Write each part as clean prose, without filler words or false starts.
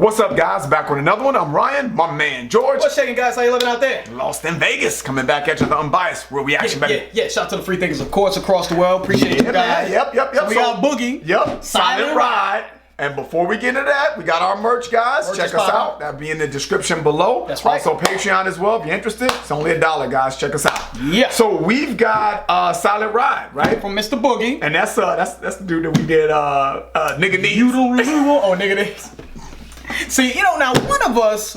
What's up, guys? Back with another one. I'm Ryan, my man George. What's shaking, guys? How you living out there? Lost in Vegas, coming back at you, the unbiased real reaction, baby. Yeah. Shout out to the free thinkers, of course, across the world. Appreciate you guys. Man. Yep. So we got Boogie. Yep. Silent Ride. And before we get into that, we got our merch, guys. Check us out. That'll be in the description below. That's right. Also Patreon as well. If you're interested, it's only $1, guys. Check us out. Yeah. So we've got Silent Ride, right? From Mr. Boogie. And that's the dude that we did Nigga Needs. Oh, Nigga Needs. See, now one of us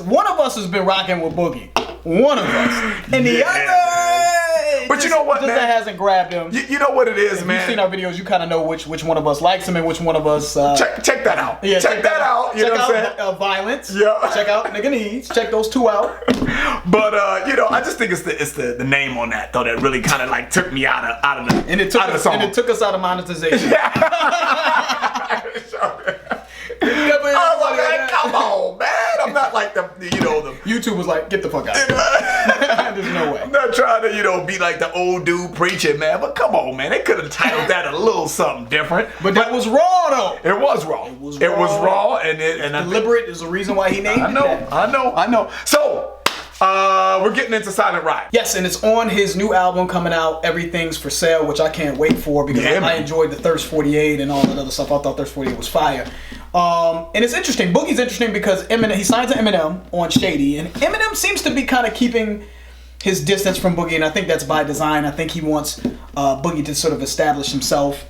has been rocking with Boogie. One of us. And the other... But you know what, man? That hasn't grabbed him. You know what it is, man. You've seen our videos, you kind of know which one of us likes him and which one of us... check that out. Yeah, check that out. You know what I'm saying? Violence. Yeah. Check out Nigga Needs. Check those two out. But I just think it's the name on that though that really kind of like took me out of the and it took us, and it took us out of monetization. I was like, man, come on, man. I'm not like the YouTube was like, get the fuck out. There's no way. I'm not trying to, be like the old dude preaching, man. But come on, man. They could have titled that a little something different. But that was raw, though. It was raw. It was raw, and deliberate is the reason why he named it. I know. So, we're getting into Silent Ride. Yes, and it's on his new album coming out, Everything's for Sale, which I can't wait for because I enjoyed the Thirst 48 and all that other stuff. I thought Thirst 48 was fire. And it's interesting. Boogie's interesting because he signed to Eminem on Shady, and Eminem seems to be kind of keeping his distance from Boogie, and I think that's by design. I think he wants Boogie to sort of establish himself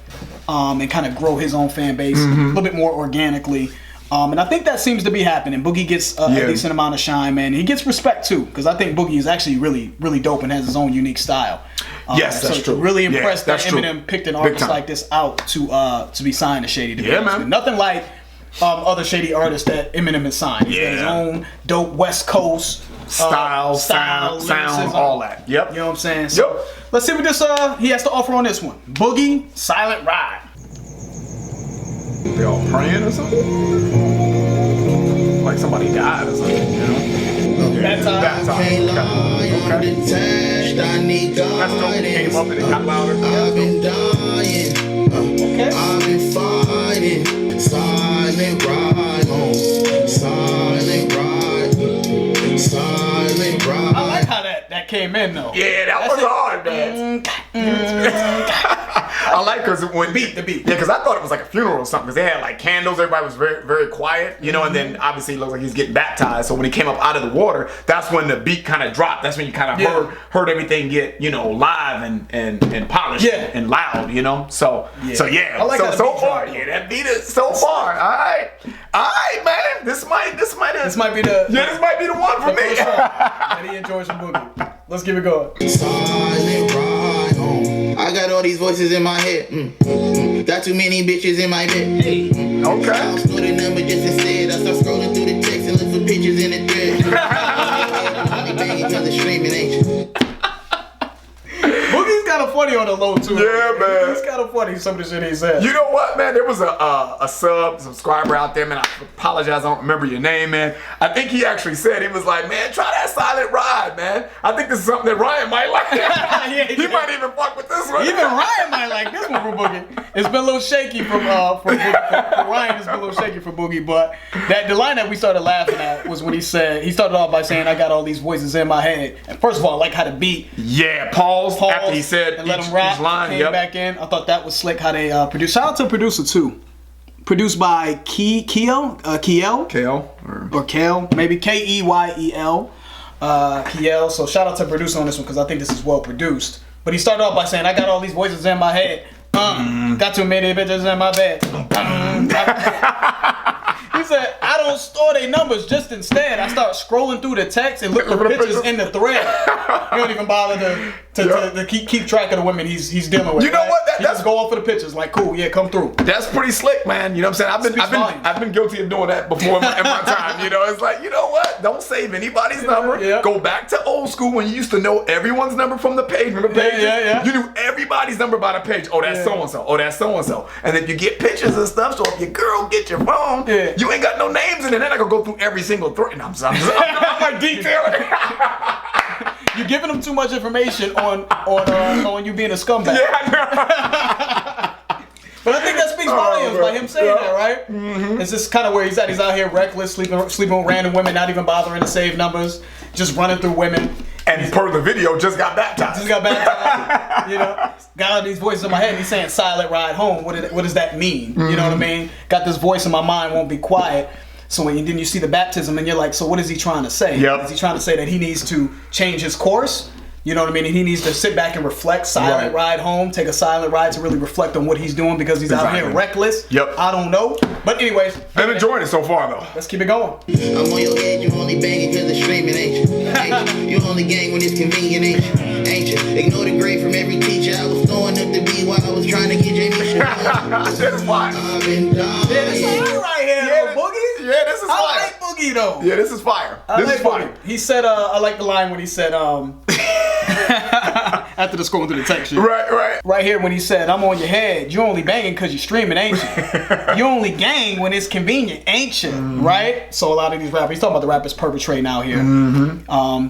and kind of grow his own fan base a little bit more organically. And I think that seems to be happening. Boogie gets a decent amount of shine, man. He gets respect too, because I think Boogie is actually really, really dope and has his own unique style. Yes, that's true. Really impressed that Eminem picked an artist like this out to be signed to Shady. To be honest with you. Nothing like other Shady artists that Eminem has signed. He's got his own dope West Coast style, sound, all that. Yep. You know what I'm saying? So let's see what this he has to offer on this one. Boogie, Silent Ride. They all praying or something? Like somebody died or something, That time. Okay. That's dope. He came up and it got louder. I've been dying. I've been fighting. Silent ride home. Silent ride. Silent ride. I like how that came in though. Yeah, that was hard, man. I like because when the beat. Yeah, because I thought it was like a funeral or something. Because they had like candles, everybody was very, very quiet, and then obviously it looks like he's getting baptized. So when he came up out of the water, that's when the beat kind of dropped. That's when you kind of heard everything get live and polished and loud, So yeah. I like so far, that beat is so far. All right, man. This might be the one for me. And he enjoys some Boogie. Let's keep it going. Silent ride home. I got all these voices in my head. Got too many bitches in my bed. Okay. I'll scroll the number just instead. I start scrolling through the text and look for pictures in the thread. Bang each other streaming, ain't you? Boogie's kind of funny on the low too. Yeah, man. He's kind of funny, some of the shit he said. You know what, man? There was a subscriber out there, man. I apologize, I don't remember your name, man. I think he actually said, he was like, man, try that Silent Ride, man. I think this is something that Ryan might like. He might even fuck with this one. Even Ryan might like this one for Boogie. It's been a little shaky for Ryan. It's been a little shaky for Boogie, but the line that we started laughing at was when he started off by saying, I got all these voices in my head. And first of all, I like how the beat. Yeah, pause after he said and let him rap. Line, came back in. I thought that was slick how they produced. Shout out to the producer too. Produced by Kiel, maybe Keyel, Kiel. So shout out to the producer on this one because I think this is well produced. But he started off by saying, "I got all these voices in my head. Got too many bitches in my bed." He said, I don't store their numbers, just instead I start scrolling through the text and look for pictures in the thread. He don't even bother to keep track of the women he's dealing with. You know what? He just go off for the pictures, like, cool, yeah, come through. That's pretty slick, man. You know what I'm saying? I've been guilty of doing that before in my time. It's like, you know what? Don't save anybody's number. Yeah. Go back to old school when you used to know everyone's number from the page. Remember pages? Yeah. You knew everybody's number by the page. Oh, that's so-and-so. Oh, that's so-and-so. And then you get pictures and stuff, so if your girl get your phone, you ain't got no names in it. Then I can go through every single thread. And I'm like detailing. You're giving them too much information on you being a scumbag. Yeah, I know. But I think that speaks speaks volumes by him saying that, right? It's just kind of where he's at. He's out here reckless, sleeping with random women, not even bothering to save numbers, just running through women. And per the video, just got baptized. Got all these voices in my head. And he's saying silent ride home. What does that mean? You know what I mean? Got this voice in my mind, won't be quiet. So then you see the baptism and you're like, so what is he trying to say? Yep. Is he trying to say that he needs to change his course? You know what I mean? And he needs to sit back and reflect, silent ride home, take a silent ride to really reflect on what he's doing because he's out here reckless. Yep. I don't know. But anyways. I'm enjoying it so far though. Let's keep it going. I'm on your head, you only banging cause it's streaming, ain't you? You only gang when it's convenient, ain't you? Ain't you? Ignore the grade from every teacher. I was throwing up the B while I was trying to get Jamie shit. That's fire. I've been dying. Yeah, this is right here, though, Boogie. Yeah, this is fire. I like Boogie, though. Yeah, this is fire. This is fire. He said, I like the line when he said, after the scrolling through the text shit. Right. Right here when he said, I'm on your head, you only banging because you're streaming, ain't you? You only gang when it's convenient, ain't you? Right? So a lot of these rappers, he's talking about the rappers perpetrating out here.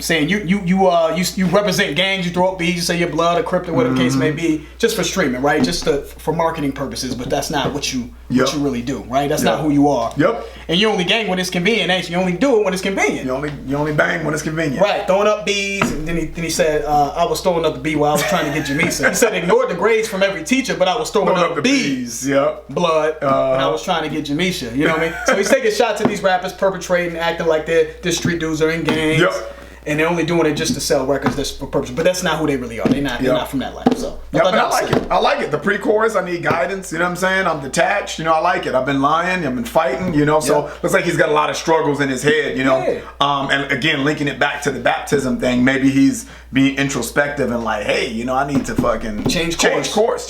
Saying you represent gangs, you throw up beats, you say your blood or crypto, whatever the case may be, just for streaming, right? Just for marketing purposes, but that's not what you really do, right? That's not who you are. Yep. And you only gang when it's convenient, ain't you? You only do it when it's convenient. You only bang when it's convenient. Right, throwing up B's, and then he said, I was throwing up the B while I was trying to get Jamisa. He said, ignored the grades from every teacher, but I was throwing up the B's. Yep. Blood, and I was trying to get Jamisha. You know what I mean? So he's taking shots at these rappers, perpetrating, acting like they're street dudes are in gangs. Yep. And they're only doing it just to sell records that's for purpose. But that's not who they really are. They're not from that life. So I like it. I like it. The pre-chorus, I need guidance. You know what I'm saying? I'm detached. I like it. I've been lying. I've been fighting. So looks like he's got a lot of struggles in his head. And again, linking it back to the baptism thing. Maybe he's being introspective and like, hey, I need to fucking change course.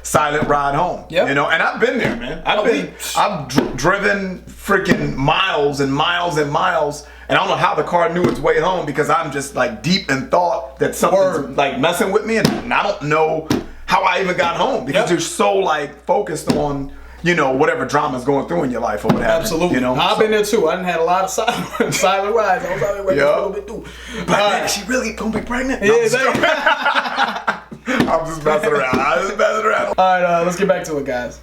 Silent ride home. Yep. And I've been there, man. I've driven freaking miles and miles and miles. And I don't know how the car knew its way home because I'm just like deep in thought that something's like messing with me, and I don't know how I even got home because you're so like focused on whatever drama's going through in your life or what have you. Absolutely. I've been there too. I done had a lot of silent rides. I was out there a little bit too. But is she really gonna be pregnant? Yeah, I'm just messing around. All right, let's get back to it, guys.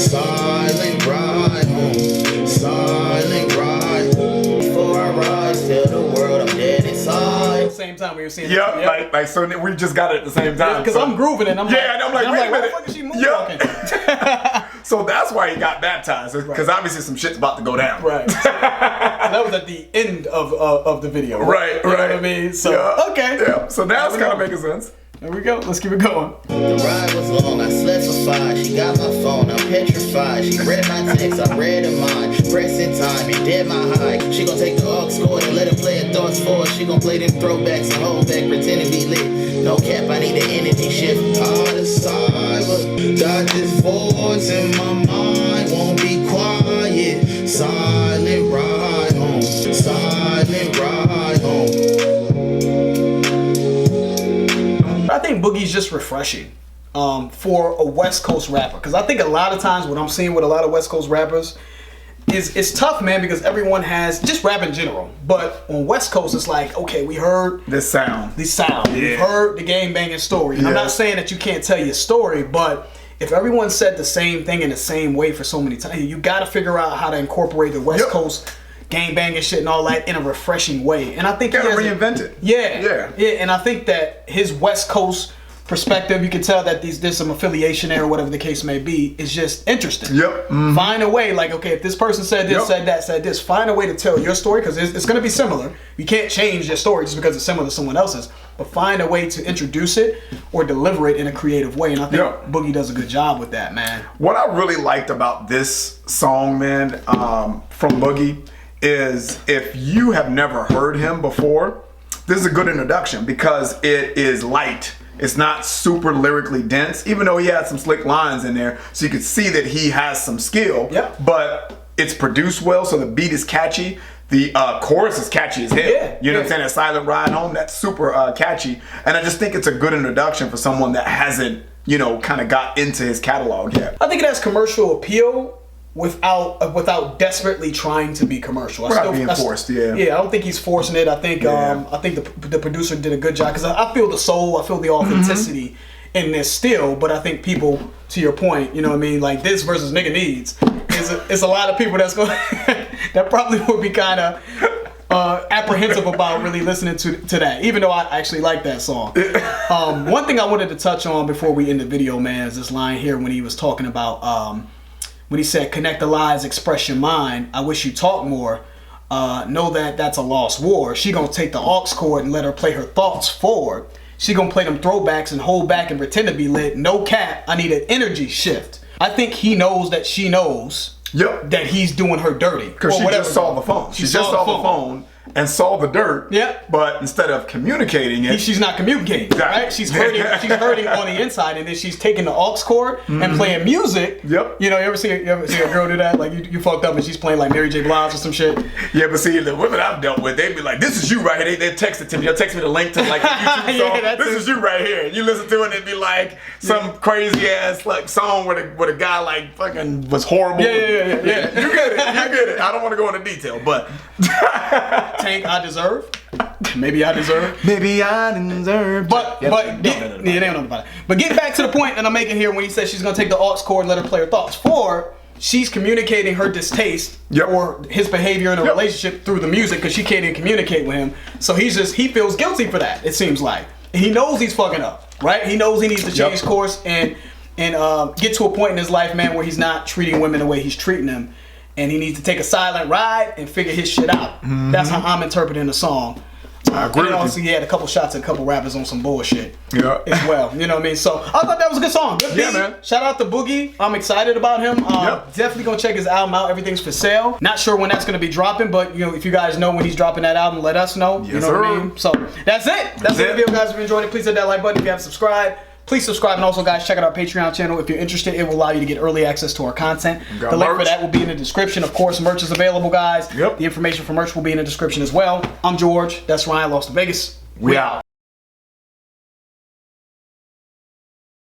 Silent ride home. Silent ride. Before I rise, tell the world I'm dead inside. Same time we were seeing like so we just got it at the same time. Because I'm grooving and I'm like, wait a minute. What the fuck is she moving? So that's why he got baptized, because obviously some shit's about to go down. Right. So that was at the end of the video. Right. You know what I mean? So okay. Yeah. So now it's kind of making sense. There we go. Let's keep it going. The ride was long, I slept for 5. She got my phone, I'm petrified. She read my text, I read her mind. Pressing time, it did my high. She gon' take the aux cord and let her play her thoughts forward. She gon' play them throwbacks and hold back, pretend to be lit. No cap, I need an energy shift. All the side, but got this voice in my mind. Won't be quiet. Silent ride home. Silent ride home. I think Boogie's just refreshing for a West Coast rapper, because I think a lot of times what I'm seeing with a lot of West Coast rappers is it's tough, man, because everyone has just rap in general. But on West Coast, it's like, okay, we heard this sound. Yeah. We've heard the gang banging story. And I'm not saying that you can't tell your story, but if everyone said the same thing in the same way for so many times, you got to figure out how to incorporate the West Coast gang banging shit and all that in a refreshing way. And I think you gotta reinvent it. Yeah. And I think that his West Coast perspective, you can tell that there's some affiliation there or whatever the case may be, is just interesting. Find a way, like, okay, if this person said this, said that, said this, find a way to tell your story, because it's going to be similar. You can't change your story just because it's similar to someone else's, but find a way to introduce it or deliver it in a creative way. And I think Boogie does a good job with that, man. What I really liked about this song, man, from Boogie, is if you have never heard him before, this is a good introduction because it is light. It's not super lyrically dense, even though he had some slick lines in there, so you could see that he has some skill. But it's produced well, so the beat is catchy. The chorus is catchy as hell. You know what I'm saying? That Silent Ride Home, that's super catchy. And I just think it's a good introduction for someone that hasn't, kind of got into his catalog yet. I think it has commercial appeal without desperately trying to be commercial. Being forced, I don't think he's forcing it. I think the producer did a good job, because I feel the soul, I feel the authenticity in this still, but I think people, to your point, you know what I mean, like this versus Nigga Needs, it's a lot of people that's going that probably would be kind of apprehensive about really listening to that, even though I actually like that song. One thing I wanted to touch on before we end the video, man, is this line here when he was talking about when he said, "Connect the lies, express your mind. I wish you talk more. Know that that's a lost war. She gonna take the aux cord and let her play her thoughts forward. She gonna play them throwbacks and hold back and pretend to be lit. No cap, I need an energy shift." I think he knows that she knows that he's doing her dirty. Because she just saw the phone. She just saw the phone and saw the dirt. Yep. But instead of communicating it, she's not communicating. Exactly. Right? She's hurting. She's hurting on the inside, and then she's taking the aux cord and playing music. Yep. You know, you ever see a girl do that? Like you fucked up and she's playing like Mary J. Blige or some shit. Yeah, but see, the women I've dealt with, they'd be like, "This is you right here." They text it to me. They'll text me the link to like a YouTube song. This is you right here. And you listen to it, and it'd be like some crazy ass like song where a guy like fucking was horrible. Yeah. You get it. You get it. I don't want to go into detail, but Tank, I deserve. Maybe I deserve. Maybe I deserve. But they don't know about it. But get back to the point that I'm making here when he says she's gonna take the aux cord and let her play her thoughts forward. She's communicating her distaste for his behavior in a relationship through the music because she can't even communicate with him. So he feels guilty for that. It seems like, and he knows he's fucking up, right? He knows he needs to change course and get to a point in his life, man, where he's not treating women the way he's treating them. And he needs to take a silent ride and figure his shit out. That's how I'm interpreting the song. I agree. And also, he had a couple shots at a couple rappers on some bullshit as well. You know what I mean? So I thought that was a good song. Good beat. Man. Shout out to Boogie. I'm excited about him. Definitely gonna check his album out. Everything's for sale. Not sure when that's gonna be dropping, but you know, if you guys know when he's dropping that album, let us know. Yes, you know what I mean? So that's it. That's the video, guys. If you enjoyed it, please hit that like button. If you haven't subscribed, please subscribe. And also, guys, check out our Patreon channel. If you're interested, it will allow you to get early access to our content. The link for that will be in the description. Of course, merch is available, guys. The information for merch will be in the description as well. I'm George. That's Ryan. Lost to Vegas. We out.